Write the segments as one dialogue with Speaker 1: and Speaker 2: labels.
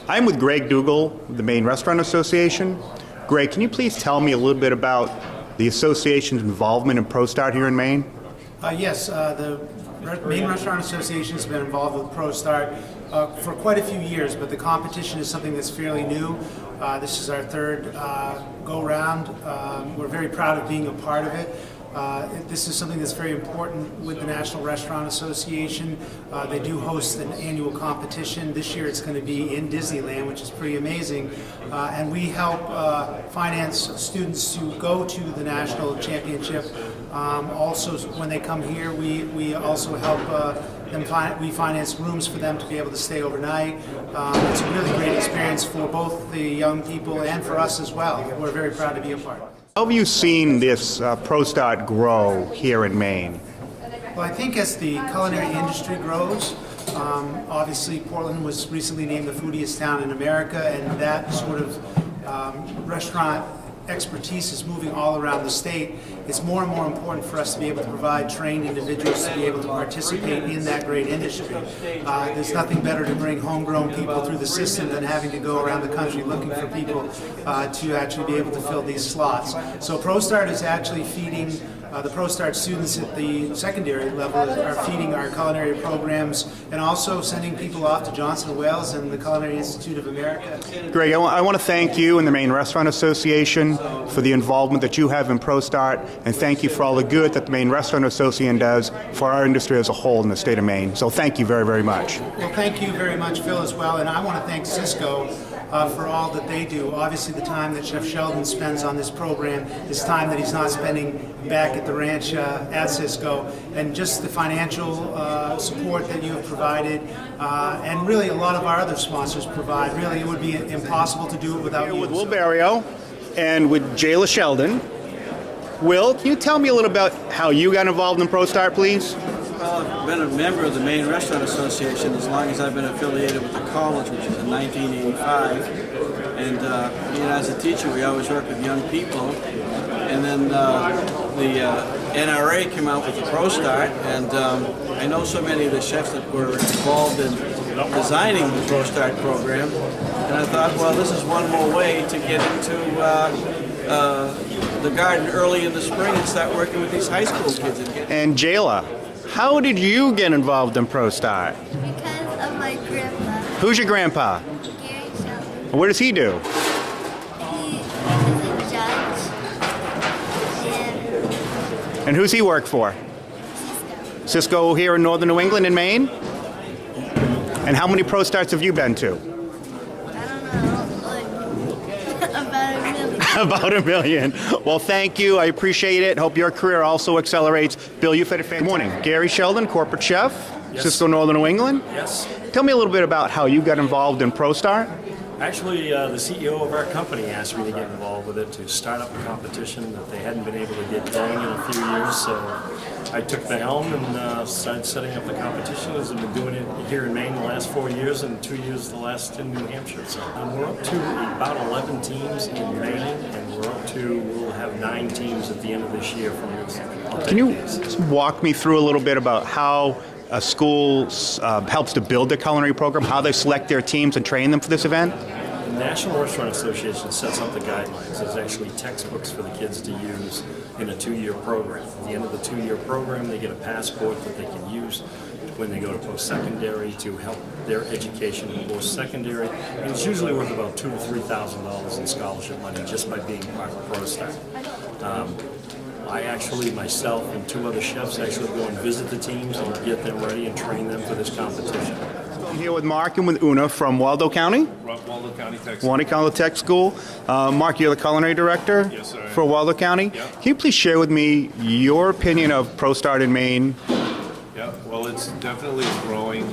Speaker 1: I'm with Greg Dougal, the Maine Restaurant Association. Greg, can you please tell me a little bit about the association's involvement in ProStart here in Maine?
Speaker 2: Yes, the Maine Restaurant Association has been involved with ProStart for quite a few years, but the competition is something that's fairly new. This is our third go-round. We're very proud of being a part of it. This is something that's very important with the National Restaurant Association. They do host an annual competition. This year it's going to be in Disneyland, which is pretty amazing. And we help finance students to go to the national championship. Also, when they come here, we also help them. We finance rooms for them to be able to stay overnight. It's a really great experience for both the young people and for us as well. We're very proud to be a part.
Speaker 1: How have you seen this ProStart grow here in Maine?
Speaker 2: Well, I think as the culinary industry grows, obviously Portland was recently named the foodiest town in America, and that sort of restaurant expertise is moving all around the state. It's more and more important for us to be able to provide trained individuals to be able to participate in that great industry. There's nothing better to bring homegrown people through the system than having to go around the country looking for people to actually be able to fill these slots. So ProStart is actually feeding the ProStart students at the secondary level are feeding our culinary programs and also sending people off to Johnson & Wales and the Culinary Institute of America.
Speaker 1: Greg, I want to thank you and the Maine Restaurant Association for the involvement that you have in ProStart, and thank you for all the good that the Maine Restaurant Association does for our industry as a whole in the state of Maine. So thank you very, very much.
Speaker 2: Well, thank you very much, Phil, as well, and I want to thank Cisco for all that they do. Obviously, the time that Chef Sheldon spends on this program is time that he's not spending back at the ranch at Cisco, and just the financial support that you have provided, and really a lot of our other sponsors provide. Really, it would be impossible to do it without you.
Speaker 1: With Will Barrio and with Jayla Sheldon. Will, can you tell me a little about how you got involved in ProStart, please?
Speaker 3: Well, I've been a member of the Maine Restaurant Association as long as I've been affiliated with the college, which is in 1985. And as a teacher, we always work with young people. And then the NRA came out with the ProStart, and I know so many of the chefs that were involved in designing the ProStart program. And I thought, well, this is one more way to get into the garden early in the spring and start working with these high school kids.
Speaker 1: And Jayla, how did you get involved in ProStart?
Speaker 4: Because of my grandpa,
Speaker 1: Who's your grandpa?
Speaker 4: Gary Sheldon.
Speaker 1: What does he do?
Speaker 4: He is a judge in
Speaker 1: And who's he work for?
Speaker 4: Cisco.
Speaker 1: Cisco here in northern New England in Maine? And how many ProStarts have you been to?
Speaker 4: I don't know, like about a million.
Speaker 1: About 1 million. Well, thank you. I appreciate it. Hope your career also accelerates. Bill, you've had a fantastic morning. Gary Sheldon, corporate chef,
Speaker 5: Yes.
Speaker 1: Cisco Northern New England.
Speaker 5: Yes.
Speaker 1: Tell me a little bit about how you got involved in ProStart.
Speaker 5: Actually, the CEO of our company asked me to get involved with it to start up a competition that they hadn't been able to get going in a few years. So I took the helm and started setting up the competition. I've been doing it here in Maine the last 4 years and 2 years the last in New Hampshire. So we're up to about 11 teams in Maine, and we'll have 9 teams at the end of this year from New Hampshire.
Speaker 1: Can you walk me through a little bit about how a school helps to build their culinary program, how they select their teams and train them for this event?
Speaker 5: The National Restaurant Association sets up the guidelines. There's actually textbooks for the kids to use in a 2-year program. At the end of the 2-year program, they get a passport that they can use when they go to post-secondary to help their education in post-secondary. And it's usually worth about $2,000 to $3,000 in scholarship money just by being part of ProStart. I actually, myself and 2 other chefs, actually go and visit the teams and get them ready and train them for this competition.
Speaker 1: I'm here with Mark and with Una from Waldo County.
Speaker 6: Waldo County Tech.
Speaker 1: Waldo County Tech School. Mark, you're the culinary director for Waldo County.
Speaker 6: Yep.
Speaker 1: Can you please share with me your opinion of ProStart in Maine?
Speaker 6: Yeah, well, it's definitely a growing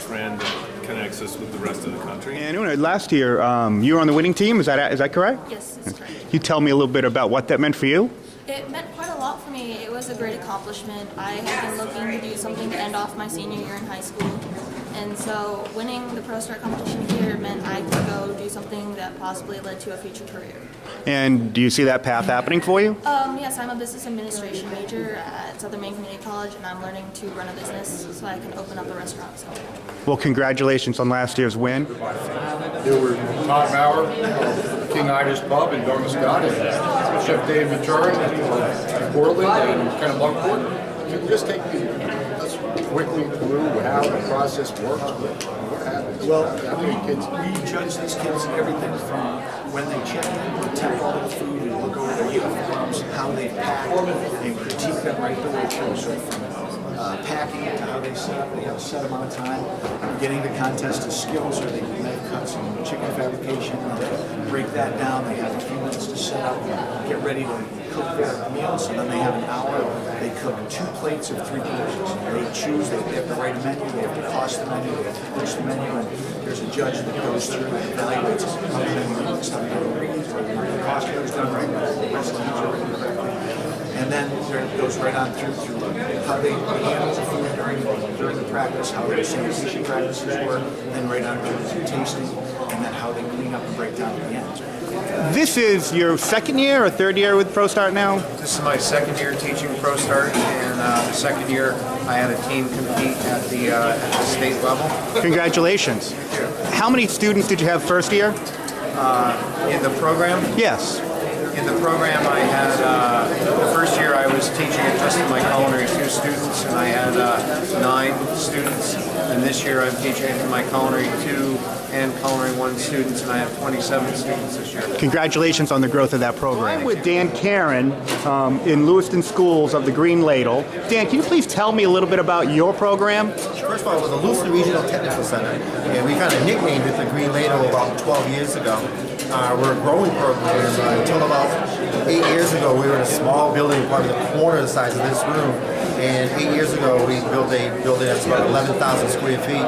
Speaker 6: trend that connects us with the rest of the country.
Speaker 1: And Una, last year you were on the winning team. Is that correct?
Speaker 7: Yes, that's correct.
Speaker 1: Can you tell me a little bit about what that meant for you?
Speaker 7: It meant quite a lot for me. It was a great accomplishment. I had been looking to do something to end off my senior year in high school, And so winning the ProStart competition here meant I could go do something that possibly led to a future career.
Speaker 1: And do you see that path happening for you?
Speaker 7: Yes, I'm a business administration major at Southern Maine Community College, and I'm learning to run a business so I can open up a restaurant someday.
Speaker 1: Well, congratulations on last year's win.
Speaker 8: There were Todd Bauer of King Irish Pub in Douglas Scott, and Chef Dave Maturin of Portland and Kennebunkport. Can you just take us quickly through how the process works? What happens?
Speaker 9: Well,
Speaker 8: How many kids?
Speaker 9: we judge these kids everything from when they check in, we tap all the food, and look over their uniforms, how they pack, and critique them right the way through. So from packing to how they set up, they have a set amount of time. Getting the contest is skills, or they do knife cuts and chicken fabrication, and they break that down. They have a few minutes to set up and get ready to cook their meals, and then they have an hour. They cook 2 plates of 3 portions. They choose, they have to write a menu, they have to cost the menu, they have to pitch the menu, and there's a judge that goes through and evaluates how the menu looks, how the menu reads, whether the cost goes done right, the recipes are written correctly. And then it goes right on through how they handle the food during the practice, how their sanitation practices work, then right on through to tasting, and then how they clean up and break down at the end.
Speaker 1: This is your second year or third year with ProStart now?
Speaker 10: This is my second year teaching ProStart, and the second year I had a team compete at the state level.
Speaker 1: Congratulations. How many students did you have first year?
Speaker 10: In the program,
Speaker 1: Yes.
Speaker 10: in the program I had, the first year I was teaching it just in my culinary 2 students, and I had 9 students. And this year I'm teaching it in my culinary 2 and culinary 1 students, and I have 27 students this year.
Speaker 1: Congratulations on the growth of that program. I'm with Dan Karen in Lewiston Schools of the Green Ladle. Dan, can you please tell me a little bit about your program?
Speaker 11: First of all, it was the Lewiston Regional Technical Center, and we kind of nicknamed it the Green Ladle about 12 years ago. We're a growing program. Until about 8 years ago, we were in a small building, probably a quarter the size of this room. And 8 years ago, we built a building that's about 11,000 square feet.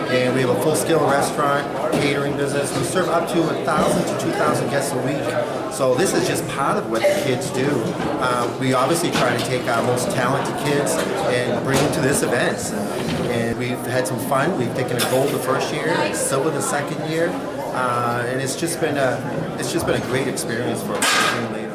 Speaker 11: And we have a full-scale restaurant, catering business. We serve up to 1,000 to 2,000 guests a week. So this is just part of what the kids do. We obviously try to take our most talented kids and bring them to this event. And we've had some fun. We've taken a gold the first year, silver the second year. And it's just been a great experience for us.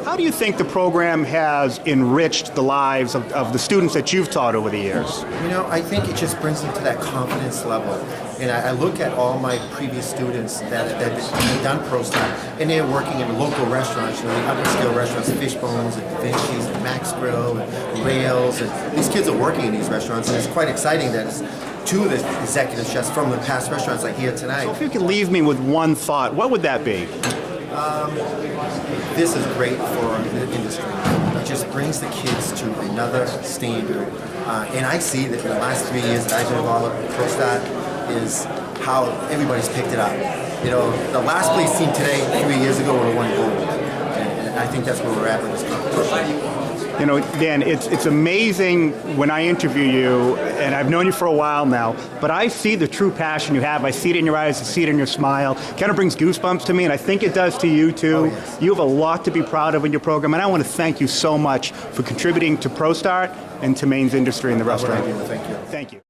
Speaker 1: How do you think the program has enriched the lives of the students that you've taught over the years?
Speaker 11: You know, I think it just brings them to that confidence level. And I look at all my previous students that have done ProStart, and they're working in local restaurants, you know, the upper scale restaurants, Fishbones and Da Vinci's and Max Grill and Rails. And these kids are working in these restaurants, and it's quite exciting that it's 2 of the executive chefs from the past restaurants like here tonight.
Speaker 1: So if you could leave me with one thought, what would that be?
Speaker 11: This is great for the industry. It just brings the kids to another standard. And I see that in the last 3 years that I've been involved with ProStart is how everybody's picked it up. You know, the last place team today, 3 years ago, would have won gold. And I think that's where we're at with this competition.
Speaker 1: You know, Dan, it's amazing when I interview you, and I've known you for a while now, but I see the true passion you have. I see it in your eyes, I see it in your smile. Kind of brings goosebumps to me, and I think it does to you too.
Speaker 11: Oh, yes.
Speaker 1: You have a lot to be proud of in your program, and I want to thank you so much for contributing to ProStart and to Maine's industry in the restaurant.
Speaker 11: Thank you.
Speaker 1: Thank you.